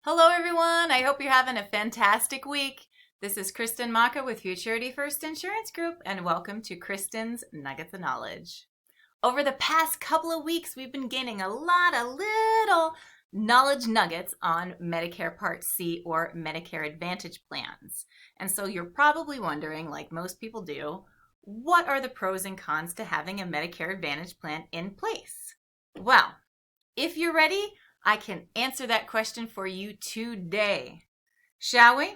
Hello, everyone. I hope you're having a fantastic week. This is Kristen Maka with Futurity First Insurance Group, and welcome to Kristen's Nuggets of Knowledge. Over the past couple of weeks, we've been gaining a lot of little knowledge nuggets on Medicare Part C or Medicare Advantage plans. And so you're probably wondering, like most people do, what are the pros and cons to having a Medicare Advantage plan in place? Well, if you're ready, I can answer that question for you today. Shall we?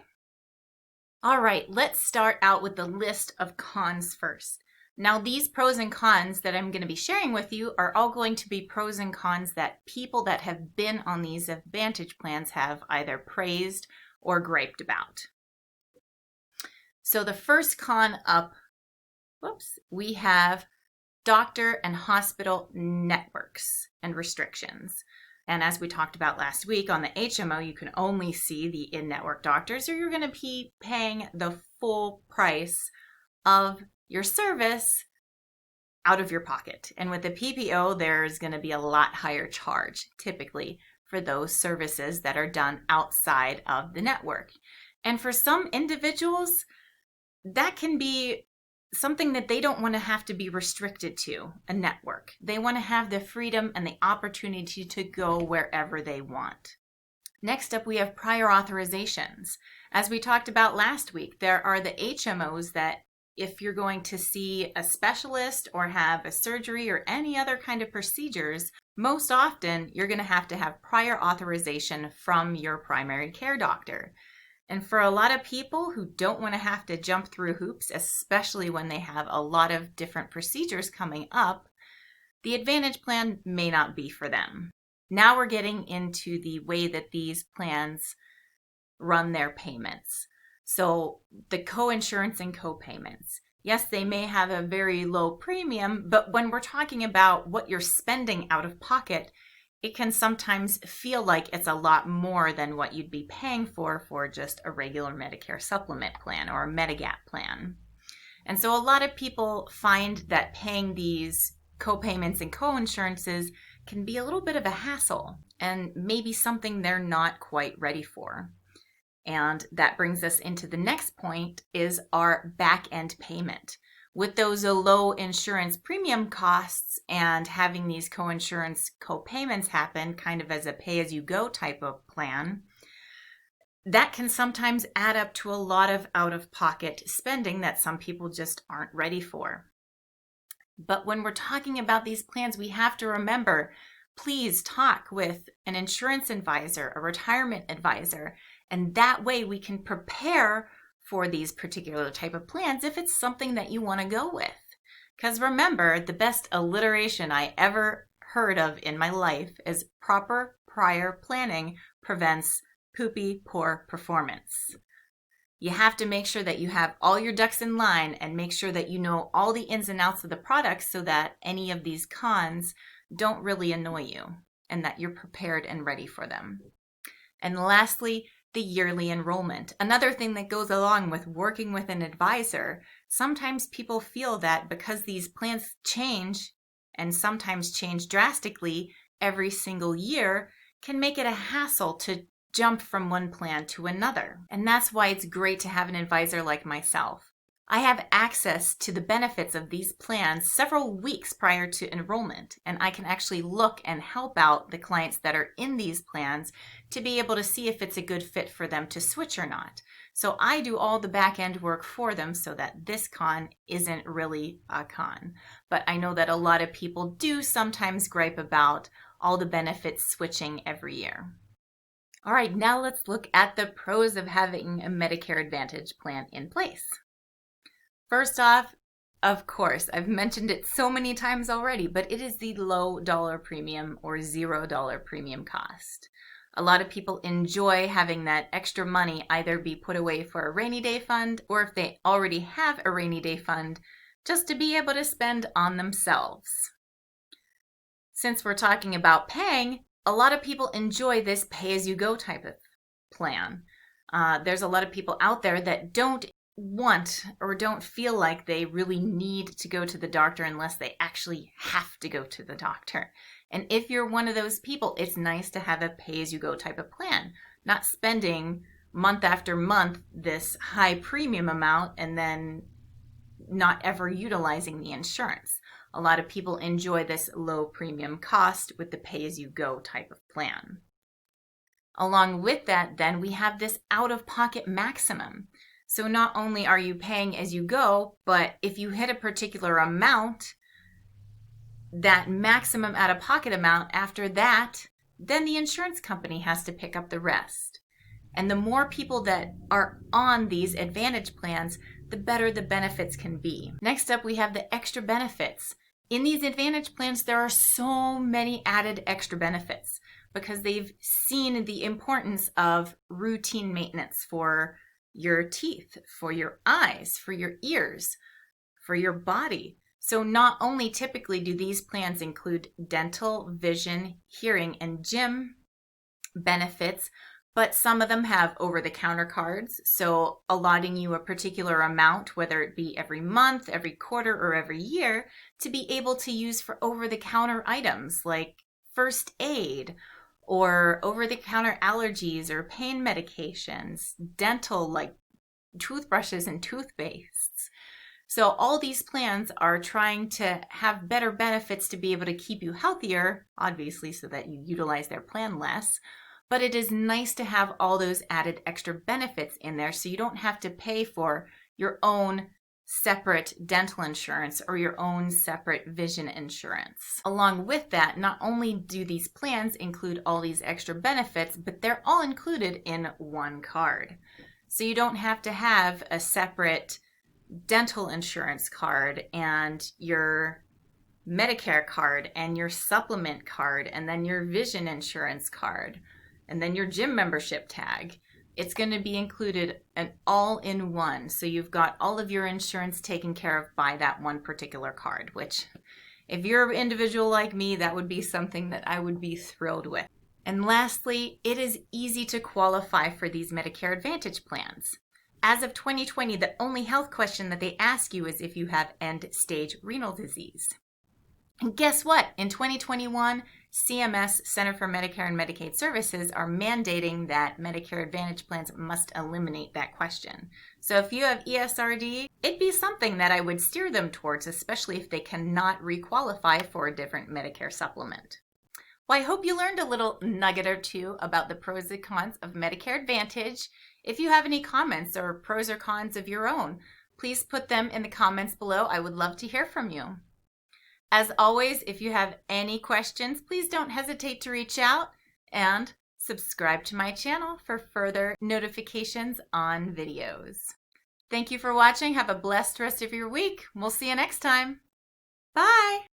All right, let's start out with the list of cons first. Now, these pros and cons that I'm going to be sharing with you are all going to be pros and cons that people that have been on these Advantage plans have either praised or griped about. So the first con up, we have doctor and hospital networks and restrictions. And as we talked about last week on the HMO, you can only see the in-network doctors, or you're going to be paying the full price of your service out of your pocket. And with the PPO, there's going to be a lot higher charge typically for those services that are done outside of the network. And for some individuals, that can be something that they don't want to have to be restricted to, a network. They want to have the freedom and the opportunity to go wherever they want. Next up, we have prior authorizations. As we talked about last week, there are the HMOs that if you're going to see a specialist or have a surgery or any other kind of procedures, most often you're going to have prior authorization from your primary care doctor. And for a lot of people who don't want to have to jump through hoops, especially when they have a lot of different procedures coming up, the Advantage plan may not be for them. Now we're getting into the way that these plans run their payments. So the coinsurance and copayments. Yes, they may have a very low premium, but when we're talking about what you're spending out of pocket, it can sometimes feel like it's a lot more than what you'd be paying for just a regular Medicare supplement plan or a Medigap plan. And so a lot of people find that paying these copayments and coinsurances can be a little bit of a hassle and maybe something they're not quite ready for. And that brings us into the next point is our back-end payment. With those low insurance premium costs and having these coinsurance copayments happen kind of as a pay-as-you-go type of plan, that can sometimes add up to a lot of out-of-pocket spending that some people just aren't ready for. But when we're talking about these plans, we have to remember, please talk with an insurance advisor, a retirement advisor, and that way we can prepare for these particular type of plans if it's something that you want to go with. Because remember, the best alliteration I ever heard of in my life is proper prior planning prevents poopy poor performance. You have to make sure that you have all your ducks in line and make sure that you know all the ins and outs of the products so that any of these cons don't really annoy you and that you're prepared and ready for them. And lastly, the yearly enrollment. Another thing that goes along with working with an advisor, sometimes people feel that because these plans change and sometimes change drastically every single year can make it a hassle to jump from one plan to another. And that's why it's great to have an advisor like myself. I have access to the benefits of these plans several weeks prior to enrollment, and I can actually look and help out the clients that are in these plans to be able to see if it's a good fit for them to switch or not. So I do all the back end work for them so that this con isn't really a con. But I know that a lot of people do sometimes gripe about all the benefits switching every year. All right, now let's look at the pros of having a Medicare Advantage plan in place. First off, of course, I've mentioned it so many times already, but it is the low dollar premium or $0 premium cost. A lot of people enjoy having that extra money either be put away for a rainy day fund or if they already have a rainy day fund, just to be able to spend on themselves. Since we're talking about paying, a lot of people enjoy this pay-as-you-go type of plan. There's a lot of people out there that don't want or don't feel like they really need to go to the doctor unless they actually have to go to the doctor. And if you're one of those people, it's nice to have a pay-as-you-go type of plan, not spending month after month this high premium amount and then not ever utilizing the insurance. A lot of people enjoy this low premium cost with the pay-as-you-go type of plan. Along with that, then we have this out-of-pocket maximum. So not only are you paying as you go, but if you hit a particular amount, that maximum out-of-pocket amount, after that, then the insurance company has to pick up the rest. And the more people that are on these Advantage plans, the better the benefits can be. Next up, we have the extra benefits. In these Advantage plans, there are so many added extra benefits because they've seen the importance of routine maintenance for your teeth, for your eyes, for your ears, for your body. So not only typically do these plans include dental, vision, hearing, and gym benefits, but some of them have over-the-counter cards, so allotting you a particular amount, whether it be every month, every quarter, or every year, to be able to use for over-the-counter items like first aid, or over-the-counter allergies or pain medications, dental like toothbrushes and toothpastes. So all these plans are trying to have better benefits to be able to keep you healthier, obviously so that you utilize their plan less. But it is nice to have all those added extra benefits in there so you don't have to pay for your own separate dental insurance or your own separate vision insurance. Along with that, not only do these plans include all these extra benefits, but they're all included in one card. So you don't have to have a separate dental insurance card and your Medicare card and your supplement card and then your vision insurance card and then your gym membership tag. It's going to be included an all-in-one. So you've got all of your insurance taken care of by that one particular card, which if you're an individual like me, that would be something that I would be thrilled with. And lastly, it is easy to qualify for these Medicare Advantage plans. As of 2020, the only health question that they ask you is if you have end-stage renal disease. And guess what? In 2021, CMS, Center for Medicare and Medicaid Services, are mandating that Medicare Advantage plans must eliminate that question. So if you have ESRD, it'd be something that I would steer them towards, especially if they cannot requalify for a different Medicare supplement. Well, I hope you learned a little nugget or two about the pros and cons of Medicare Advantage. If you have any comments or pros or cons of your own, please put them in the comments below. I would love to hear from you. As always, if you have any questions, please don't hesitate to reach out and subscribe to my channel for further notifications on videos. Thank you for watching. Have a blessed rest of your week. We'll see you next time. Bye.